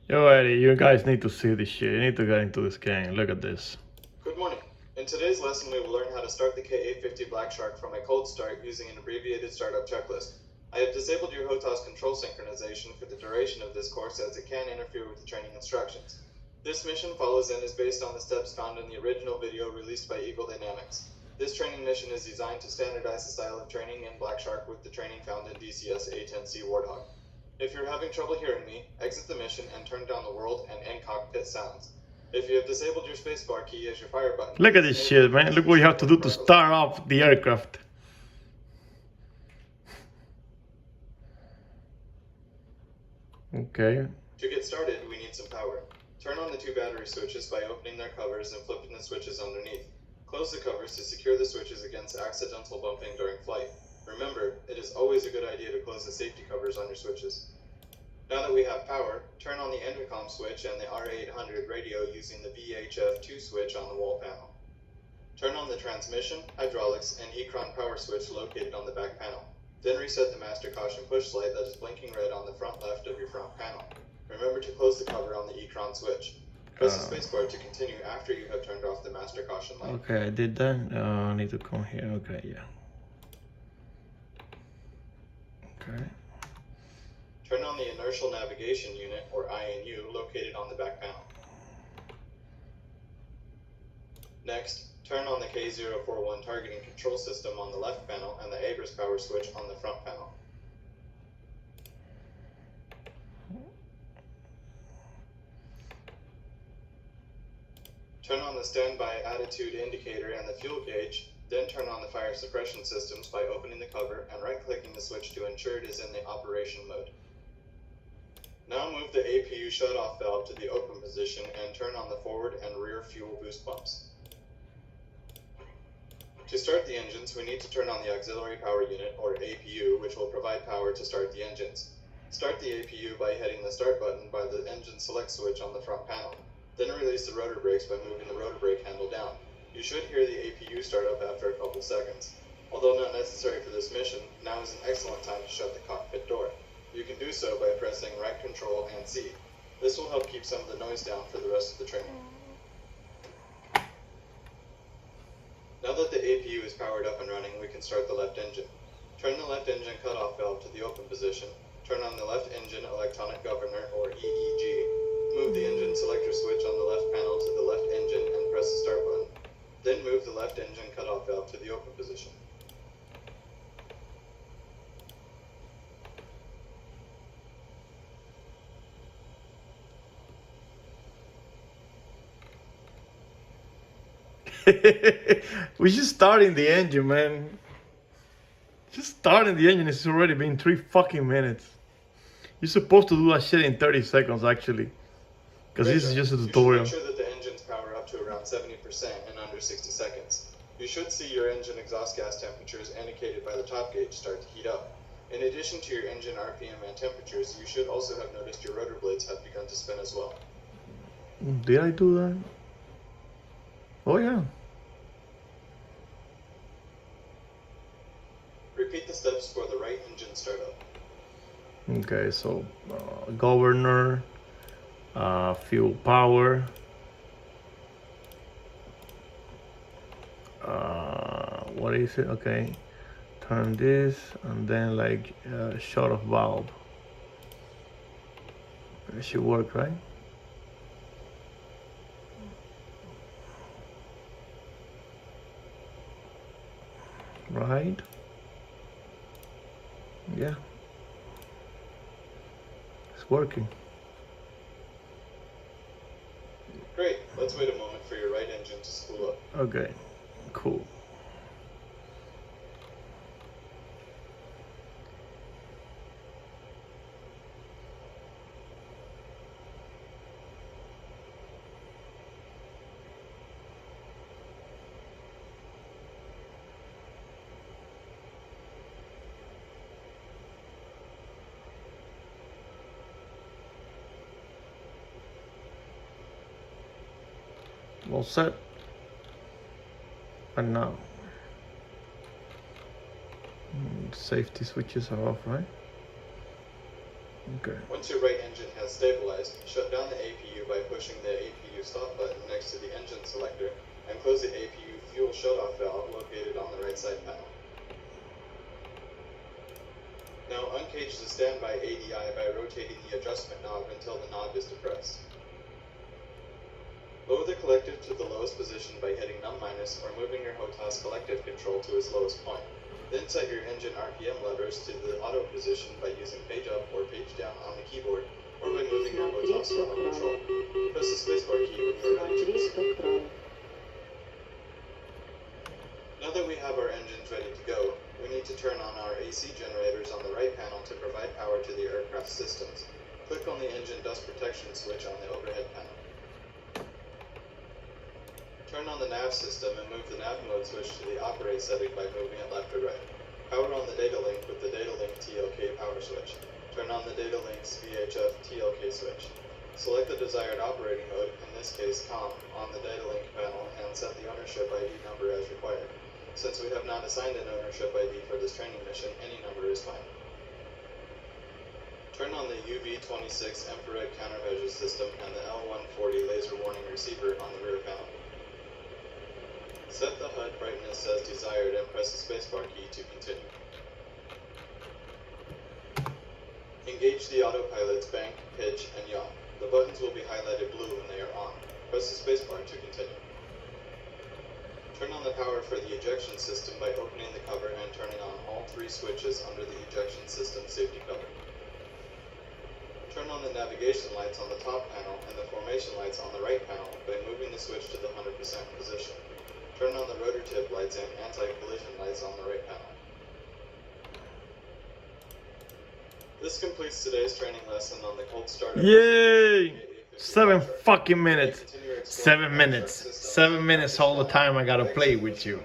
Yo, Eddie, you guys need to see this shit. You need to get into this game. Look at this. Good morning. In today's lesson, we will learn how to start the K850 Black Shark from a cold start using an abbreviated startup checklist. I have disabled your HOTAS control synchronization for the duration of this course as it can interfere with the training instructions. This mission follows and is based on the steps found in the original video released by Eagle Dynamics. This training mission is designed to standardize the style of training in Black Shark with the training found in DCS A10C Warthog. If you're having trouble hearing me, exit the mission and turn down the world and end cockpit sounds. If you have disabled your spacebar key as your fire button... Look at this shit, man. Look what you have to do to start off the aircraft. Okay. To get started, we need some power. Turn on the two battery switches by opening their covers and flipping the switches underneath. Close the covers to secure the switches against accidental bumping during flight. Remember, it is always a good idea to close the safety covers on your switches. Now that we have power, turn on the intercom switch and the R800 radio using the VHF2 switch on the wall panel. Turn on the transmission, hydraulics, and Ecron power switch located on the back panel. Then reset the master caution push light that is blinking red on the front left of your front panel. Remember to close the cover on the Ecron switch. Press the spacebar to continue after you have turned off the master caution light. Okay, I did that. I need to come here. Okay, yeah. Okay. Turn on the inertial navigation unit, or INU, located on the back panel. Next, turn on the K041 targeting control system on the left panel and the Agris power switch on the front panel. Turn on the standby attitude indicator and the fuel gauge, then turn on the fire suppression systems by opening the cover and right-clicking the switch to ensure it is in the operation mode. Now move the APU shut-off valve to the open position and turn on the forward and rear fuel boost pumps. To start the engines, we need to turn on the auxiliary power unit, or APU, which will provide power to start the engines. Start the APU by hitting the start button by the engine select switch on the front panel. Then release the rotor brakes by moving the rotor brake handle down. You should hear the APU start up after a couple seconds. Although not necessary for this mission, now is an excellent time to shut the cockpit door. You can do so by pressing right control and C. This will help keep some of the noise down for the rest of the training. Now that the APU is powered up and running, we can start the left engine. Turn the left engine cutoff valve to the open position. Turn on the left engine electronic governor, or EEG. Move the engine selector switch on the left panel to the left engine and press the start button. Then move the left engine cutoff valve to the open position. We should starting the engine, man. Just starting the engine. It's already been 3 fucking minutes. You're supposed to do that shit in 30 seconds, actually. Because this is just a tutorial. You should make sure that the engines power up to around 70% in under 60 seconds. You should see your engine exhaust gas temperatures indicated by the top gauge start to heat up. In addition to your engine RPM and temperatures, you should also have noticed your rotor blades have begun to spin as well. Did I do that? Oh, yeah. Repeat the steps for the right engine startup. Okay, so governor, fuel power, what is it? Okay, turn this and then like shut off valve. It should work, right? Right? Yeah. It's working. Great, let's wait a moment for your right engine to spool up. Okay, cool. All set. And now safety switches are off, right? Okay. Once your right engine has stabilized, shut down the APU by pushing the APU stop button next to the engine selector and close the APU fuel shutoff valve located on the right side panel. Now uncage the standby ADI by rotating the adjustment knob until the knob is depressed. Lower the collective to the lowest position by hitting num- or moving your HOTAS collective control to its lowest point. Then set your engine RPM levers to the auto position by using page up or page down on the keyboard, or by moving your HOTAS throttle control. Press the spacebar key when you are ready to proceed. Now that we have our engines ready to go, we need to turn on our AC generators on the right panel to provide power to the aircraft systems. Click on the engine dust protection switch on the overhead panel. Turn on the nav system and move the nav mode switch to the operate setting by moving it left or right. Power on the data link with the data link TLK power switch. Turn on the data link's VHF TLK switch. Select the desired operating mode, in this case COM, on the data link panel and set the ownership ID number as required. Since we have not assigned an ownership ID for this training mission, any number is fine. Turn on the UV-26 infrared countermeasure system and the L140 laser warning receiver on the rear panel. Set the HUD brightness as desired and press the spacebar key to continue. Engage the autopilot's bank, pitch, and yaw. The buttons will be highlighted blue when they are on. Press the spacebar to continue. Turn on the power for the ejection system by opening the cover and turning on all 3 switches under the ejection system safety cover. Turn on the navigation lights on the top panel and the formation lights on the right panel by moving the switch to the 100% position. Turn on the rotor tip lights and anti-collision lights on the right panel. This completes today's training lesson on the cold start. Yay! 7 fucking minutes. 7 minutes. 7 minutes all the time I gotta play with you.